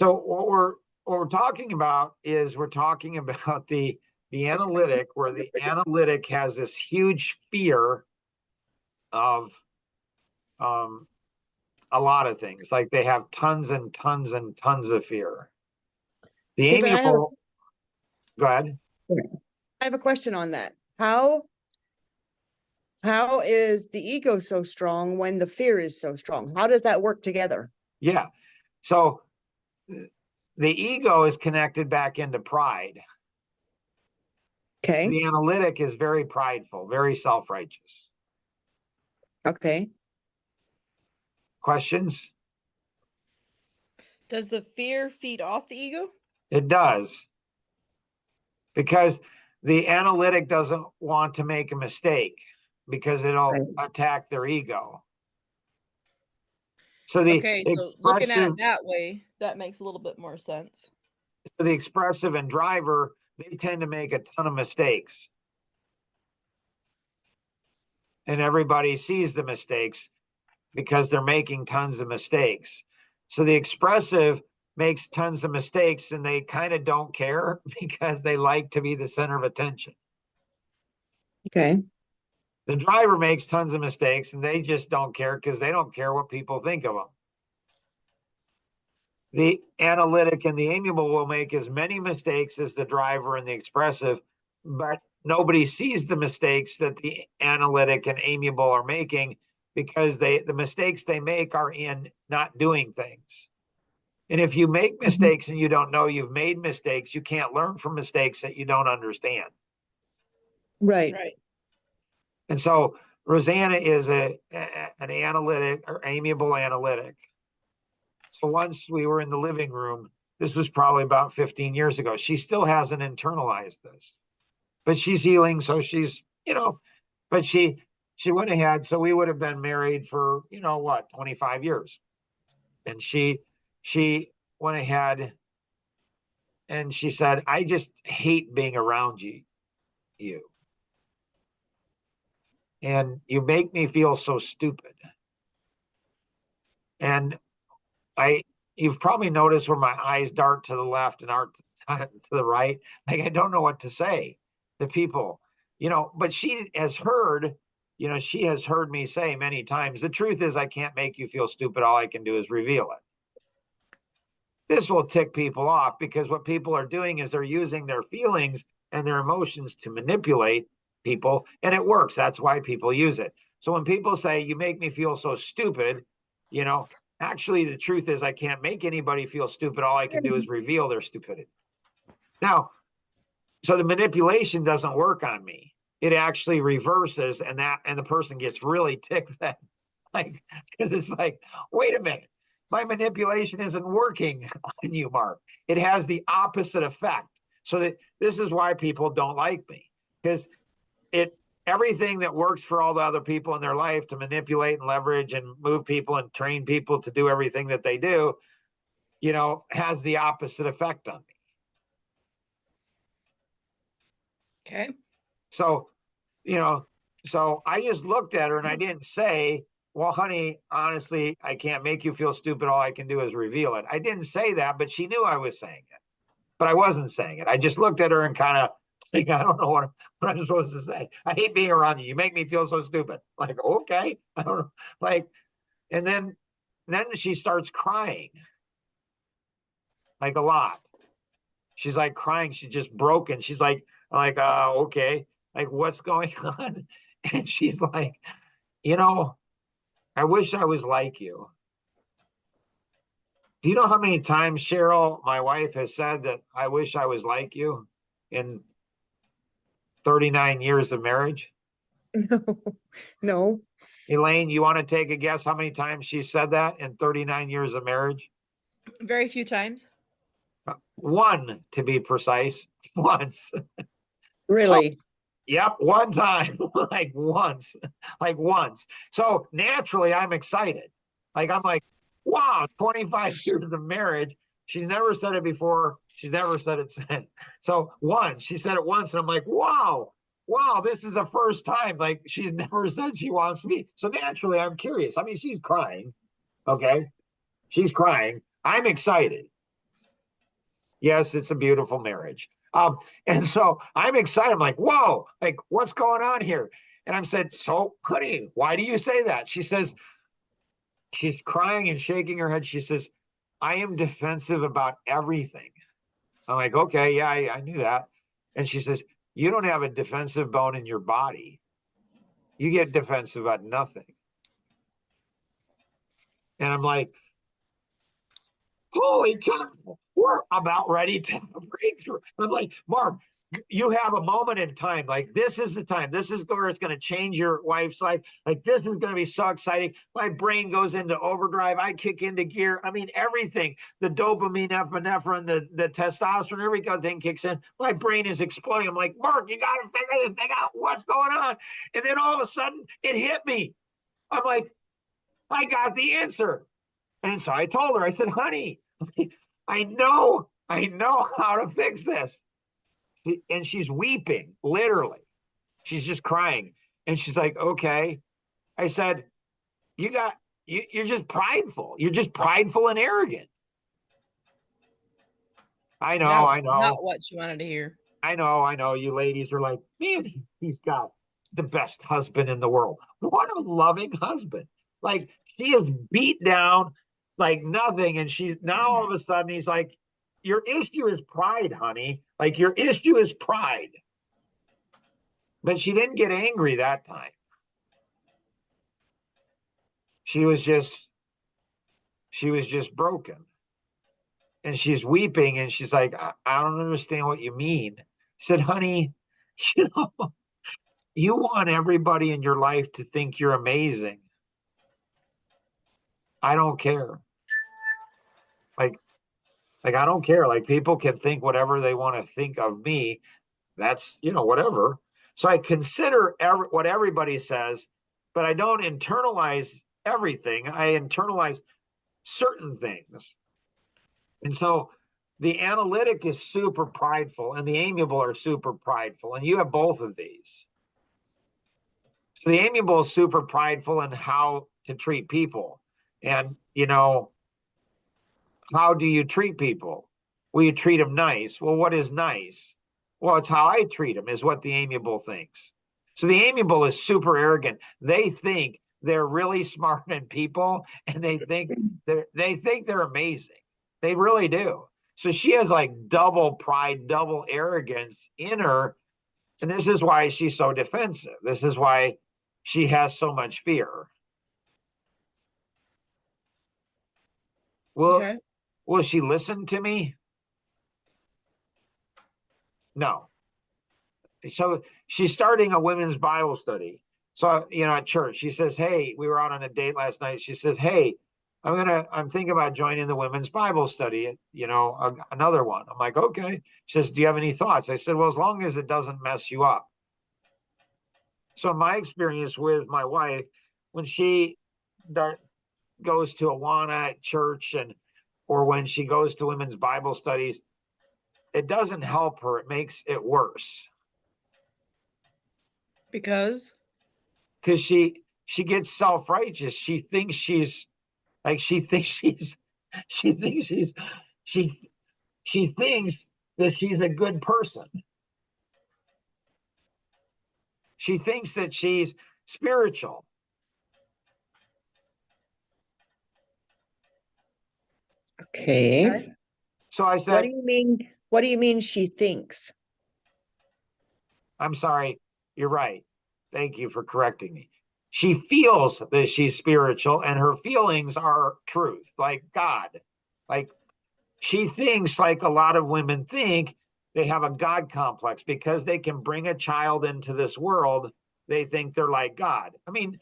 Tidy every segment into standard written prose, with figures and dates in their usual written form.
So what we're talking about is we're talking about the analytic, where the analytic has this huge fear of a lot of things. Like they have tons and tons and tons of fear. The Okay, but amiable, go ahead. I have a question on that. How is the ego so strong when the fear is so strong? How does that work together? Yeah. So the ego is connected back into pride. Okay. The analytic is very prideful, very self-righteous. Okay. Questions? Does the fear feed off the ego? It does. Because the analytic doesn't want to make a mistake because it'll attack their ego. So the Okay, so looking at expressive, it that way, that makes a little bit more sense. so the expressive and driver, they tend to make a ton of mistakes. And everybody sees the mistakes because they're making tons of mistakes. So the expressive makes tons of mistakes and they kind of don't care because they like to be the center of attention. Okay. The driver makes tons of mistakes and they just don't care because they don't care what people think of them. The analytic and the amiable will make as many mistakes as the driver and the expressive, but nobody sees the mistakes that the analytic and amiable are making because the mistakes they make are in not doing things. And if you make mistakes and you don't know you've made mistakes, you can't learn from mistakes that you don't understand. Right. Right. And so Rosanna is an analytic or amiable analytic. So once we were in the living room, this was probably about 15 years ago. She still hasn't internalized this, but she's healing. So she's, but she went ahead. So we would have been married for, 25 years. And she went ahead and she said, I just hate being around you. And you make me feel so stupid. And you've probably noticed where my eyes dart to the left and aren't to the right. Like, I don't know what to say to people, but she has heard me say many times, the truth is I can't make you feel stupid. All I can do is reveal it. This will tick people off because what people are doing is they're using their feelings and their emotions to manipulate people, and it works. That's why people use it. So when people say, you make me feel so stupid, actually, the truth is I can't make anybody feel stupid. All I can do is reveal their stupidity. Now, so the manipulation doesn't work on me. It actually reverses, and the person gets really ticked then. Because it's like, wait a minute, my manipulation isn't working on you, Mark. It has the opposite effect. So that this is why people don't like me, because everything that works for all the other people in their life to manipulate and leverage and move people and train people to do everything that they do, has the opposite effect on me. Okay. So, so I just looked at her and I didn't say, well, honey, honestly, I can't make you feel stupid. All I can do is reveal it. I didn't say that, but she knew I was saying it, but I wasn't saying it. I just looked at her and kind of, I don't know what I'm supposed to say. I hate being around you. You make me feel so stupid. Like, okay. I don't know. And then she starts crying. Like a lot. She's like crying. She's just broken. She's like, okay. Like, what's going on? And she's like, I wish I was like you. Do you know how many times, Cheryl, my wife, has said that I wish I was like you in 39 years of marriage? No. Elaine, you want to take a guess how many times she said that in 39 years of marriage? Very few times. One, to be precise. Once. Really? So, yep, one time. like once. So naturally, I'm excited. I'm like, wow, 25 years of marriage. She's never said it before. She's never said it since. So once, she said it once, and I'm like, wow, this is the first time. Like, she's never said she wants me. So naturally, I'm curious. I mean, she's crying. Okay. She's crying. I'm excited. Yes, it's a beautiful marriage. And so I'm excited. I'm like, whoa, like what's going on here? And I'm said, so honey, why do you say that? She says, she's crying and shaking her head. She says, I am defensive about everything. I'm like, okay, yeah, I knew that. And she says, you don't have a defensive bone in your body. You get defensive about nothing. And I'm like, holy cow, we're about ready to have a breakthrough. I'm like, Mark, you have a moment in time. Like, this is the time. This is where it's going to change your wife's life. Like, this is going to be so exciting. My brain goes into overdrive. I kick into gear. I mean, everything, the dopamine, epinephrine, the testosterone, everything kicks in. My brain is exploding. I'm like, Mark, you got to figure this thing out. What's going on? And then all of a sudden, it hit me. I'm like, I got the answer. And so I told her, I said, honey, I know how to fix this. And she's weeping, literally. She's just crying. And she's like, okay. I said, you're just prideful. You're just prideful and arrogant. I know. Not what you wanted to hear. I know. You ladies are like, man, he's got the best husband in the world. What a loving husband. Like, she is beat down like nothing. And she now all of a sudden he's like, your issue is pride, honey. Like, your issue is pride. But she didn't get angry that time. She was just broken. And she's weeping and she's like, I don't understand what you mean. I said, honey, you want everybody in your life to think you're amazing. I don't care. Like, I don't care. Like, people can think whatever they want to think of me. That's, whatever. So I consider what everybody says, but I don't internalize everything. I internalize certain things. And so the analytic is super prideful and the amiable are super prideful. And you have both of these. So the amiable is super prideful in how to treat people. And, how do you treat people? Well, you treat them nice. Well, what is nice? Well, it's how I treat them is what the amiable thinks. So the amiable is super arrogant. They think they're really smart in people and they think they're amazing. They really do. So she has like double pride, double arrogance in her. And this is why she's so defensive. This is why she has so much fear. Well, Okay. will she listen to me? No. So she's starting a women's Bible study. So, at church, she says, hey, we were out on a date last night. She says, hey, I'm thinking about joining the women's Bible study, another one. I'm like, okay. She says, do you have any thoughts? I said, well, as long as it doesn't mess you up. So my experience with my wife, when she goes to Awana at church or when she goes to women's Bible studies, it doesn't help her. It makes it worse. Because she gets self-righteous. She thinks she's that she's a good person. She thinks that she's spiritual. Okay. So I said, What do you mean she thinks? I'm sorry, you're right. Thank you for correcting me. She feels that she's spiritual and her feelings are truth, like God. Like, she thinks, like a lot of women think, they have a God complex because they can bring a child into this world. They think they're like God. I mean,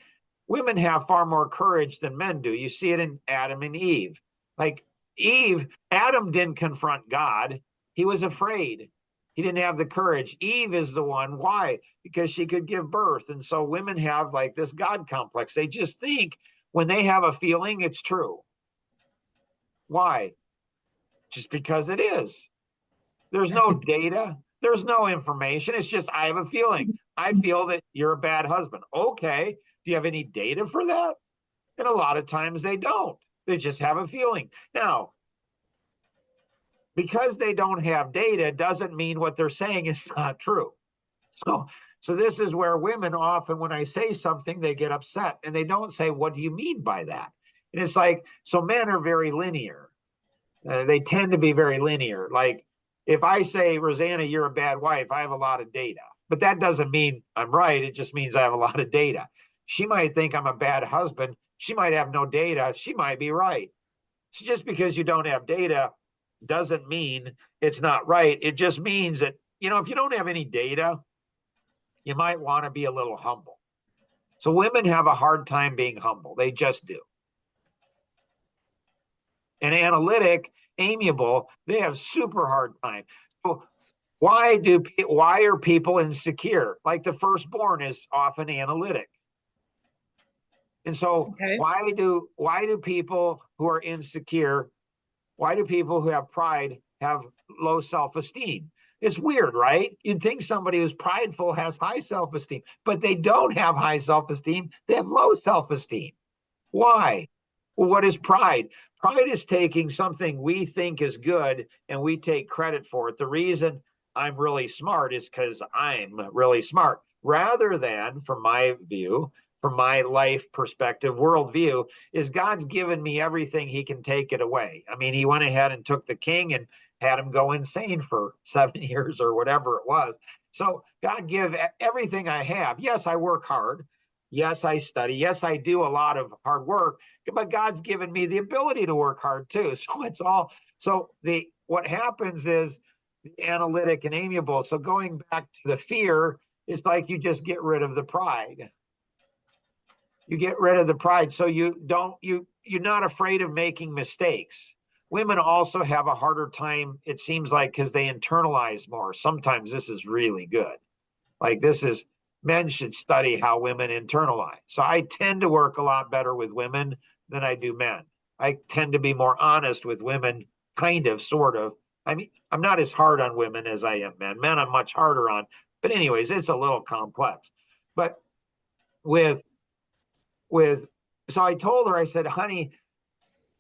women have far more courage than men do. You see it in Adam and Eve. Like Adam didn't confront God. He was afraid. He didn't have the courage. Eve is the one. Why? Because she could give birth. And so women have like this God complex. They just think when they have a feeling, it's true. Why? Just because it is. There's no data. There's no information. It's just, I have a feeling. I feel that you're a bad husband. Okay. Do you have any data for that? And a lot of times they don't. They just have a feeling. Now, because they don't have data doesn't mean what they're saying is not true. So this is where women often, when I say something, they get upset and they don't say, what do you mean by that? And it's like, so men are very linear. They tend to be very linear. Like if I say, Rosanna, you're a bad wife, I have a lot of data, but that doesn't mean I'm right. It just means I have a lot of data. She might think I'm a bad husband. She might have no data. She might be right. So just because you don't have data doesn't mean it's not right. It just means that, if you don't have any data, you might want to be a little humble. So women have a hard time being humble. They just do. And analytic, amiable, they have super hard time. So why are people insecure? Like the firstborn is often analytic. And so Okay. why do people who are insecure, why do people who have pride have low self-esteem? It's weird, right? You'd think somebody who's prideful has high self-esteem, but they don't have high self-esteem. They have low self-esteem. Why? Well, what is pride? Pride is taking something we think is good and we take credit for it. The reason I'm really smart is because I'm really smart, rather than, from my view, from my life perspective, worldview, is God's given me everything, he can take it away. I mean, he went ahead and took the king and had him go insane for 7 years or whatever it was. So God give everything I have. Yes, I work hard. Yes, I study. Yes, I do a lot of hard work, but God's given me the ability to work hard too. So it's all, what happens is the analytic and amiable. So going back to the fear, it's like you just get rid of the pride. You get rid of the pride. So you're not afraid of making mistakes. Women also have a harder time, it seems like, because they internalize more. Sometimes this is really good. Like men should study how women internalize. So I tend to work a lot better with women than I do men. I tend to be more honest with women, kind of, sort of. I mean, I'm not as hard on women as I am men. Men I'm much harder on. But anyways, it's a little complex. But so I told her, I said, honey,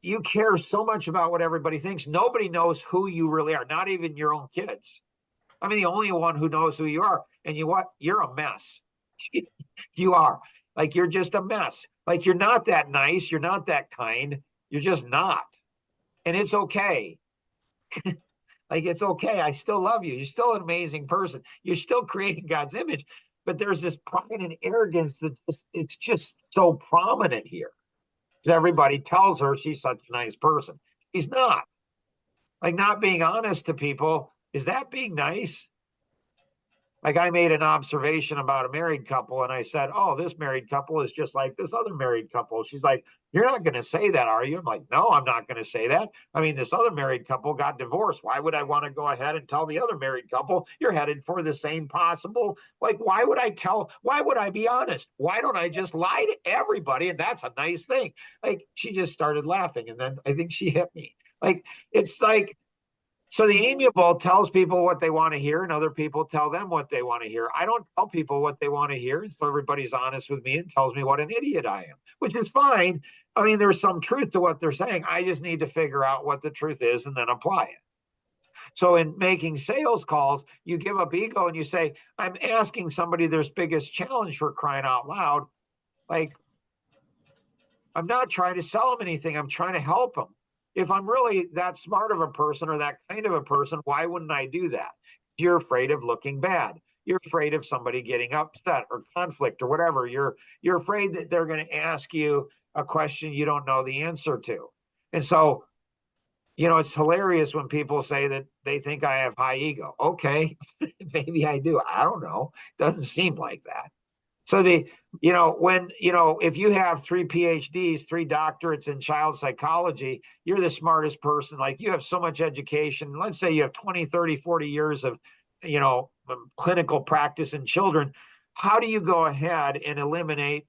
you care so much about what everybody thinks. Nobody knows who you really are, not even your own kids. I mean, the only one who knows who you are. And you're a mess. You are. Like, you're just a mess. Like, you're not that nice. You're not that kind. You're just not. And it's okay. Like, it's okay. I still love you. You're still an amazing person. You're still creating God's image. But there's this pride and arrogance that it's just so prominent here. Everybody tells her she's such a nice person. She's not. Like, not being honest to people, is that being nice? Like, I made an observation about a married couple and I said, oh, this married couple is just like this other married couple. She's like, you're not going to say that, are you? I'm like, no, I'm not going to say that. I mean, this other married couple got divorced. Why would I want to go ahead and tell the other married couple you're headed for the same possible? Like, why would I be honest? Why don't I just lie to everybody? And that's a nice thing. Like, she just started laughing and then I think she hit me. Like, it's like, so the amiable tells people what they want to hear and other people tell them what they want to hear. I don't tell people what they want to hear. And so everybody's honest with me and tells me what an idiot I am, which is fine. I mean, there's some truth to what they're saying. I just need to figure out what the truth is and then apply it. So in making sales calls, you give up ego and you say, I'm asking somebody their biggest challenge, for crying out loud. Like, I'm not trying to sell them anything. I'm trying to help them. If I'm really that smart of a person or that kind of a person, why wouldn't I do that? You're afraid of looking bad. You're afraid of somebody getting upset or conflict or whatever. You're afraid that they're going to ask you a question you don't know the answer to. And so, it's hilarious when people say that they think I have high ego. Okay, maybe I do. I don't know. Doesn't seem like that. So if you have 3 PhDs, 3 doctorates in child psychology, you're the smartest person. Like, you have so much education. Let's say you have 20, 30, 40 years of, clinical practice in children. How do you go ahead and eliminate,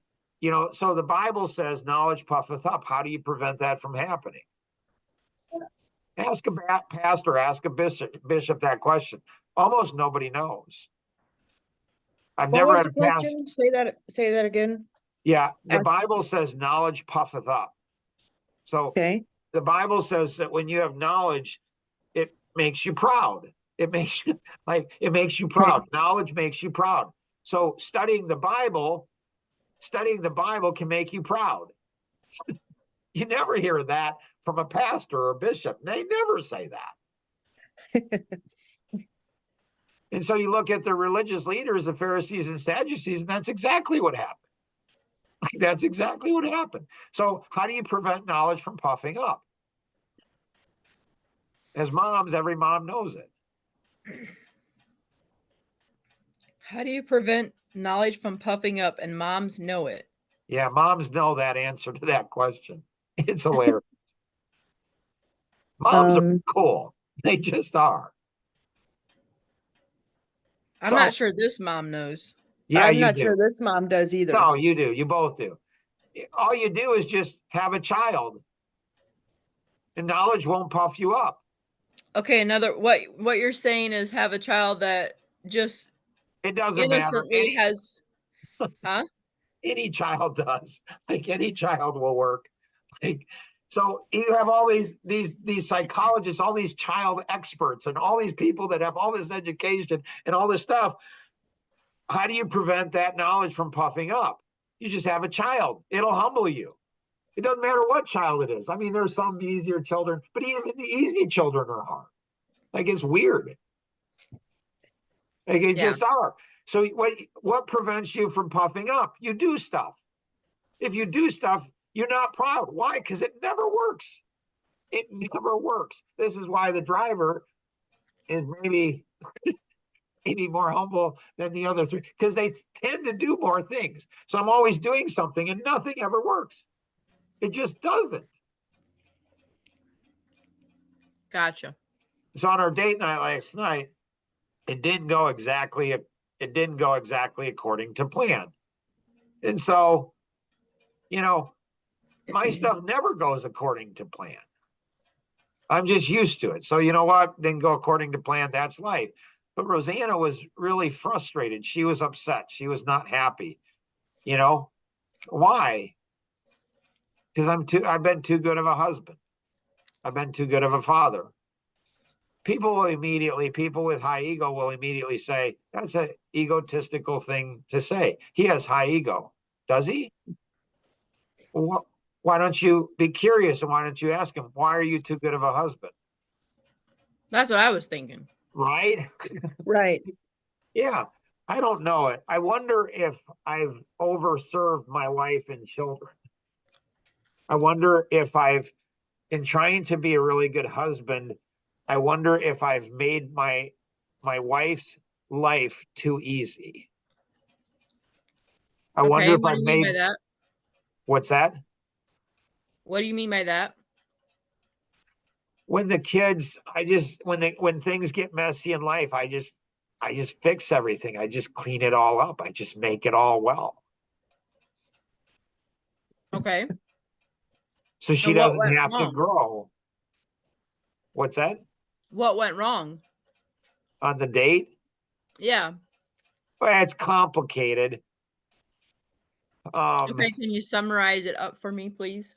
so the Bible says knowledge puffeth up. How do you prevent that from happening? Ask a pastor, ask a bishop that question. Almost nobody knows. I've What never was had the a pastor. question? Say that again. Yeah, the Ask- Bible says knowledge puffeth up. So Okay. the Bible says that when you have knowledge, makes you proud. It makes you it makes you proud. Knowledge makes you proud. So studying the Bible can make you proud. You never hear that from a pastor or a bishop. They never say that. And so you look at the religious leaders, the Pharisees and Sadducees, and that's exactly what happened. That's exactly what happened. So how do you prevent knowledge from puffing up? As moms, every mom knows it. How do you prevent knowledge from puffing up and moms know it? Yeah, moms know that answer to that question. It's hilarious. Moms are cool. They just are. I'm So- not sure this mom knows. Yeah, I'm you not do. sure this mom does either. No, you do. You both do. All you do is just have a child, and knowledge won't puff you up. Okay, what you're saying is have a child that just It doesn't matter. innocently has, huh? Any child does. Like any child will work. Like, so you have all these psychologists, all these child experts, and all these people that have all this education and all this stuff. How do you prevent that knowledge from puffing up? You just have a child. It'll humble you. It doesn't matter what child it is. I mean, there's some easier children, but even the easy children are hard. Like it's weird. Like it Yeah. just are. So what prevents you from puffing up? You do stuff. If you do stuff, you're not proud. Why? Because it never works. It never works. This is why the driver is maybe more humble than the other three, because they tend to do more things. So I'm always doing something and nothing ever works. It just doesn't. Gotcha. So on our date night last night, it didn't go exactly according to plan. And so, my stuff never goes according to plan. I'm just used to it. So you know what? Didn't go according to plan. That's life. But Rosanna was really frustrated. She was upset. She was not happy. Why? Because I've been too good of a husband. I've been too good of a father. People with high ego will immediately say, that's an egotistical thing to say. He has high ego. Does he? Why don't you be curious and why don't you ask him, why are you too good of a husband? That's what I was thinking. Right? Right. Yeah. I don't know it. I wonder if I've overserved my wife and children. I wonder if in trying to be a really good husband, I wonder if I've made my wife's life too easy. I wonder if what do I've you mean made. by that? What's that? What do you mean by that? When the kids, when things get messy in life, I just fix everything. I just clean it all up. I just make it all well. Okay. So she And what doesn't went have to wrong? grow. What's that? What went wrong? On the date? Yeah. Well, it's complicated. Okay, can you summarize it up for me, please?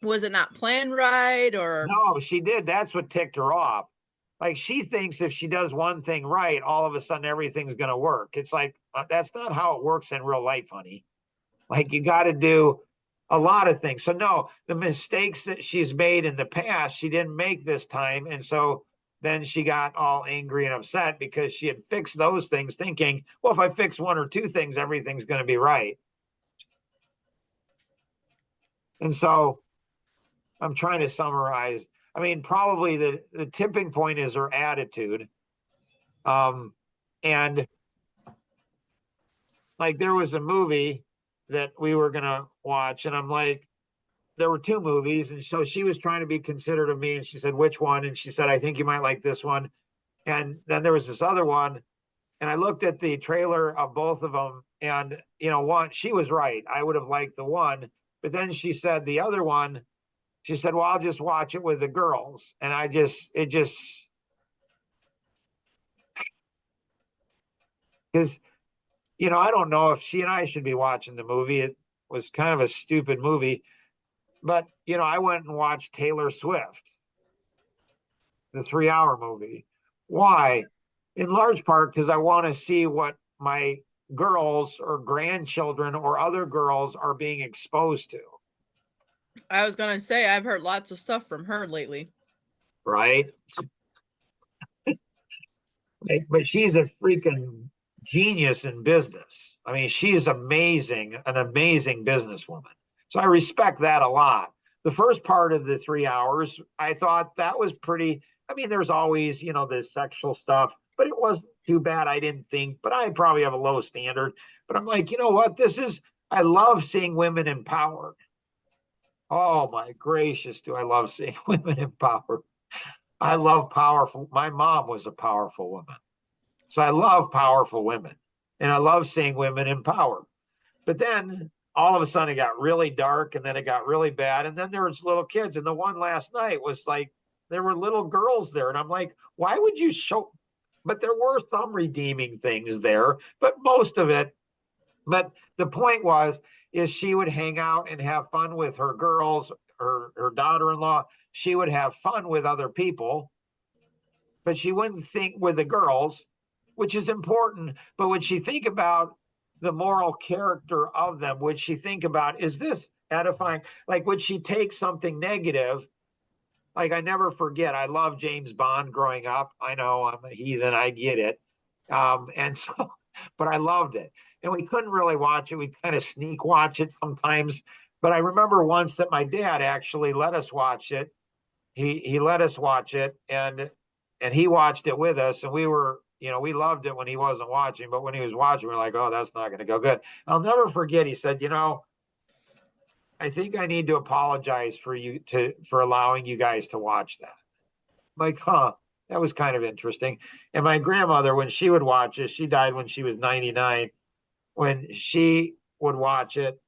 Was it not planned right or? No, she did. That's what ticked her off. Like she thinks if she does one thing right, all of a sudden everything's going to work. It's like, that's not how it works in real life, honey. Like you got to do a lot of things. So no, the mistakes that she's made in the past, she didn't make this time. And so then she got all angry and upset because she had fixed those things thinking, well, if I fix one or two things, everything's going to be right. And so I'm trying to summarize. I mean, probably the tipping point is her attitude. And like there was a movie that we were going to watch and I'm like, there were two movies. And so she was trying to be considerate of me and she said, which one? And she said, I think you might like this one. And then there was this other one. And I looked at the trailer of both of them and, one, she was right. I would have liked the one, but then she said the other one, she said, well, I'll just watch it with the girls. And because, I don't know if she and I should be watching the movie. was kind of a stupid movie. But, you know, I went and watched Taylor Swift, the 3 hour movie. Why? In large part because I want to see what my girls or grandchildren or other girls are being exposed to, I was gonna say I've heard lots of stuff from her lately. right? But she's a freaking genius in business. I mean, she is amazing, an amazing businesswoman. So I respect that a lot. The first part of the 3 hours, I thought that was pretty. I mean, there's always, you know, the sexual stuff, but it wasn't too bad. I didn't think, but I probably have a low standard. But I'm like, you know what? I love seeing women empowered. Oh my gracious, do I love seeing women empowered. I love powerful. My mom was a powerful woman. So I love powerful women and I love seeing women empowered. But then all of a sudden it got really dark and then it got really bad. And then there was little kids. And the one last night was like, there were little girls there. And I'm like, why would you show? But there were some redeeming things there, but most of it. But the point is she would hang out and have fun with her girls, her daughter-in-law. She would have fun with other people, but she wouldn't think with the girls, which is important. But would she think about the moral character of them? Would she think about, is this edifying? Like, would she take something negative? Like, I never forget, I love James Bond growing up. I know I'm a heathen, I get it. And so, but I loved it. And we couldn't really watch it. We'd kind of sneak watch it sometimes. But I remember once that my dad actually let us watch it. He let us watch it and he watched it with us. And we were, you know, we loved it when he wasn't watching, but when he was watching, we we're like, oh, that's not going to go good. I'll never forget. He said, you know, I think I need to apologize for allowing you guys to watch that. I'm like, huh, that was kind of interesting. And my grandmother, when she would watch it, she died when she was 99. When she would watch it,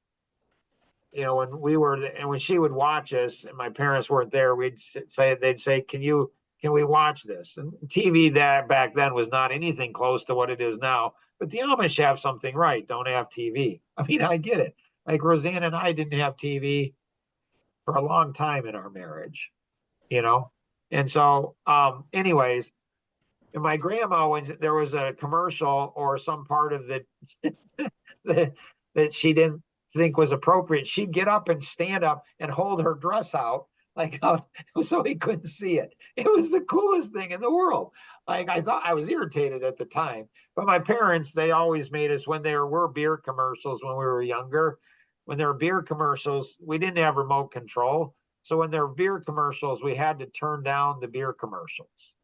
you know, when she would watch us and my parents weren't there, they'd say, can we watch this? And TV that back then was not anything close to what it is now. But the Amish have something right, don't have TV. I mean, I get it. Like Roseanne and I didn't have TV for a long time in our marriage, you know? And so, anyways, and my grandma, when there was a commercial or some part of the, that she didn't think was appropriate, she'd get up and stand up and hold her dress out like so he couldn't see it. It was the coolest thing in the world. Like, I thought, I was irritated at the time, but my parents, they always made us, when there were beer commercials when we were younger, when there were beer commercials, we didn't have remote control. So when there were beer commercials, we had to turn down the beer commercials,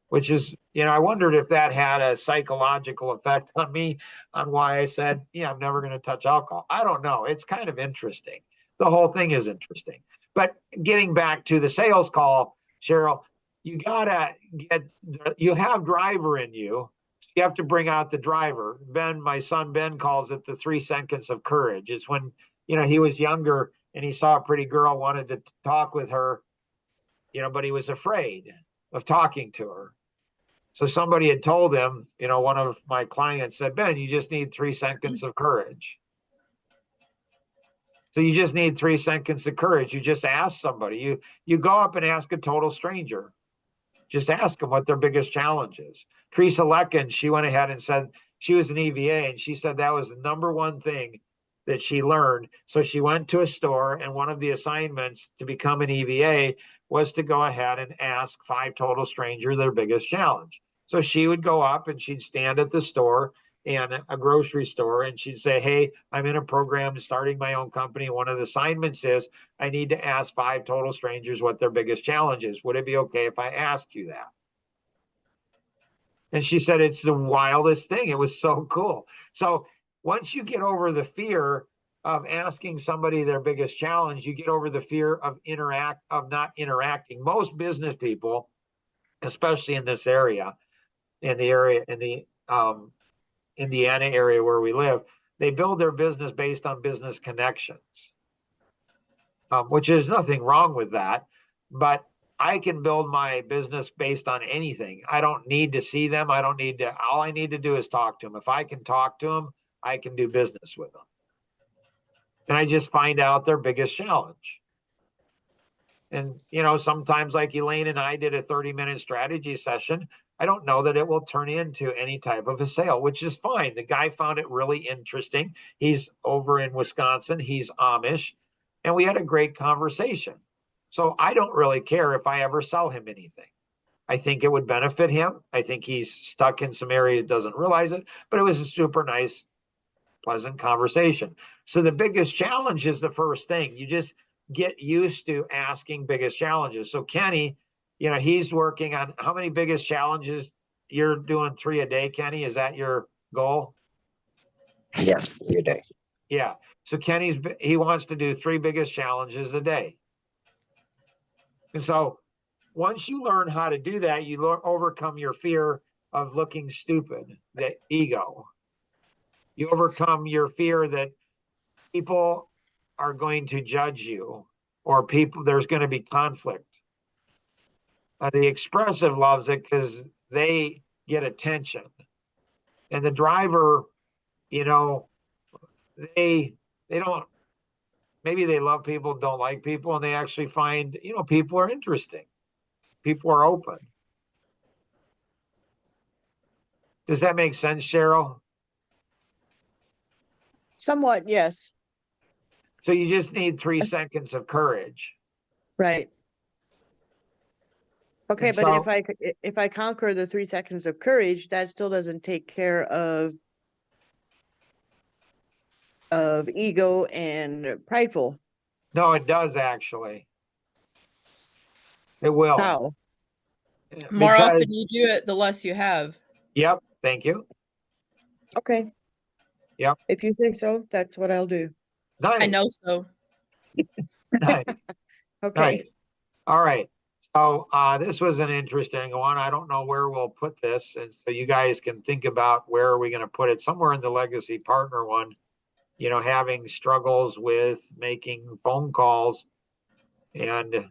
which is, you know, I wondered if that had a psychological effect on me, on why I said, yeah, I'm never going to touch alcohol. I don't know. It's kind of interesting. The whole thing is interesting. But getting back to the sales call, Cheryl, you have driver in you. You have to bring out the driver. Ben, my son Ben, calls it the 3 seconds of courage. It's when, you know, he was younger and he saw a pretty girl, wanted to talk with her, you know, but he was afraid of talking to her. So somebody had told him, you know, one of my clients said, Ben, you just need 3 seconds of courage. So you just need 3 seconds of courage. You just ask somebody. You go up and ask a total stranger. Just ask them what their biggest challenge is. Teresa Lecken, she went ahead and said she was an EVA, and she said that was the number one thing that she learned. So she went to a store, and one of the assignments to become an EVA was to go ahead and ask 5 total strangers their biggest challenge. So she would go up and she'd stand at the store, and a grocery store, and she'd say, hey, I'm in a program starting my own company. One of the assignments is I need to ask 5 total strangers what their biggest challenge is. Would it be okay if I asked you that? And she said, it's the wildest thing. It was so cool. So once you get over the fear of asking somebody their biggest challenge, you get over the fear of not interacting. Most business people, especially in this area, in the Indiana area where we live, they build their business based on business connections, which is nothing wrong with that. But I can build my business based on anything. I don't need to see them. All I need to do is talk to them. If I can talk to them, I can do business with them. and I just find out their biggest challenge. And, sometimes like Elaine and I did a 30-minute strategy session. I don't know that it will turn into any type of a sale, which is fine. The guy found it really interesting. He's over in Wisconsin. He's Amish. And we had a great conversation. So I don't really care if I ever sell him anything. I think it would benefit him. I think he's stuck in some area, doesn't realize it, but it was a super nice, pleasant conversation. So the biggest challenge is the first thing. You just get used to asking biggest challenges. So Kenny, he's working on how many biggest challenges? You're doing 3 a day, Kenny. Is that your goal? Yes, 3 a day. Yeah. So he wants to do 3 biggest challenges a day. And so once you learn how to do that, you overcome your fear of looking stupid, the ego. You overcome your fear that people are going to judge you, or there's going to be conflict. The expressive loves it because they get attention, and the driver, they don't. Maybe they love people, don't like people, and they actually find people are interesting. People are open. Does that make sense, Cheryl? Somewhat, yes. So you just need 3 seconds of courage. Right. Okay, And but so- if I conquer the 3 seconds of courage, that still doesn't take care of ego and prideful. No, it does actually. It will. How? More Because- often you do it, the less you have. Yep. Thank you. Okay. Yep. If you say so, that's what I'll do. Nice. I know so. Nice. Okay. Nice. All right. So this was an interesting one. I don't know where we'll put this. And so you guys can think about where are we going to put it, somewhere in the legacy partner one, having struggles with making phone calls and,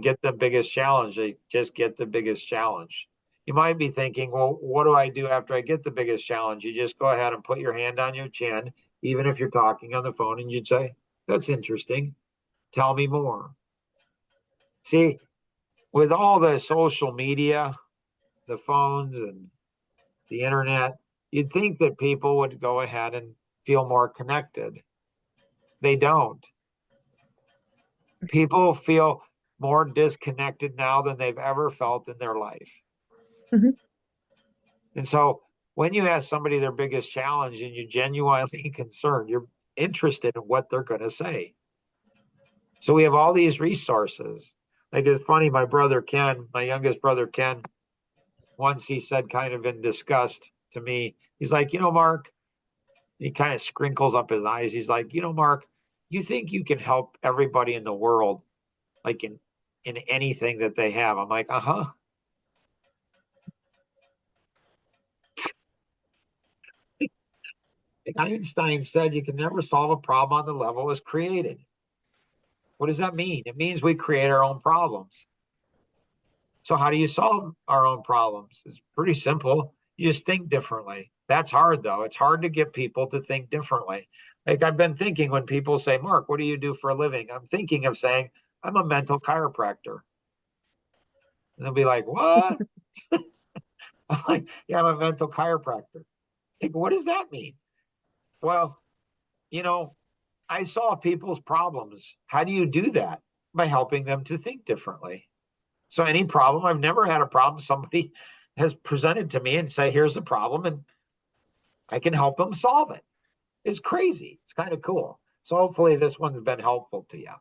get the biggest challenge. They just get the biggest challenge. You might be thinking, well, what do I do after I get the biggest challenge? You just go ahead and put your hand on your chin, even if you're talking on the phone, and you'd say, that's interesting. Tell me more. See, with all the social media, the phones and the internet, you'd think that people would go ahead and feel more connected. They don't. People feel more disconnected now than they've ever felt in their life. Mhm. And so when you ask somebody their biggest challenge and you're genuinely concerned, you're interested in what they're going to say. So we have all these resources. Like, it's funny, my brother Ken, my youngest brother Ken, once he said, kind of in disgust to me, he's like, Mark, he kind of sprinkles up his eyes. He's like, Mark, you think you can help everybody in the world, like in anything that they have? I'm like, uh-huh. Einstein said you can never solve a problem on the level it was created. What does that mean? It means we create our own problems. So how do you solve our own problems? It's pretty simple. You just think differently. That's hard, though. It's hard to get people to think differently. Like, I've been thinking when people say, Mark, what do you do for a living? I'm thinking of saying, I'm a mental chiropractor. And they'll be like, what? I'm like, yeah, I'm a mental chiropractor. Like, what does that mean? Well, I solve people's problems. How do you do that? By helping them to think differently. So any problem, I've never had a problem somebody has presented to me and say, here's the problem, and I can help them solve it. It's crazy. It's kind of cool. So hopefully this one's been helpful to you.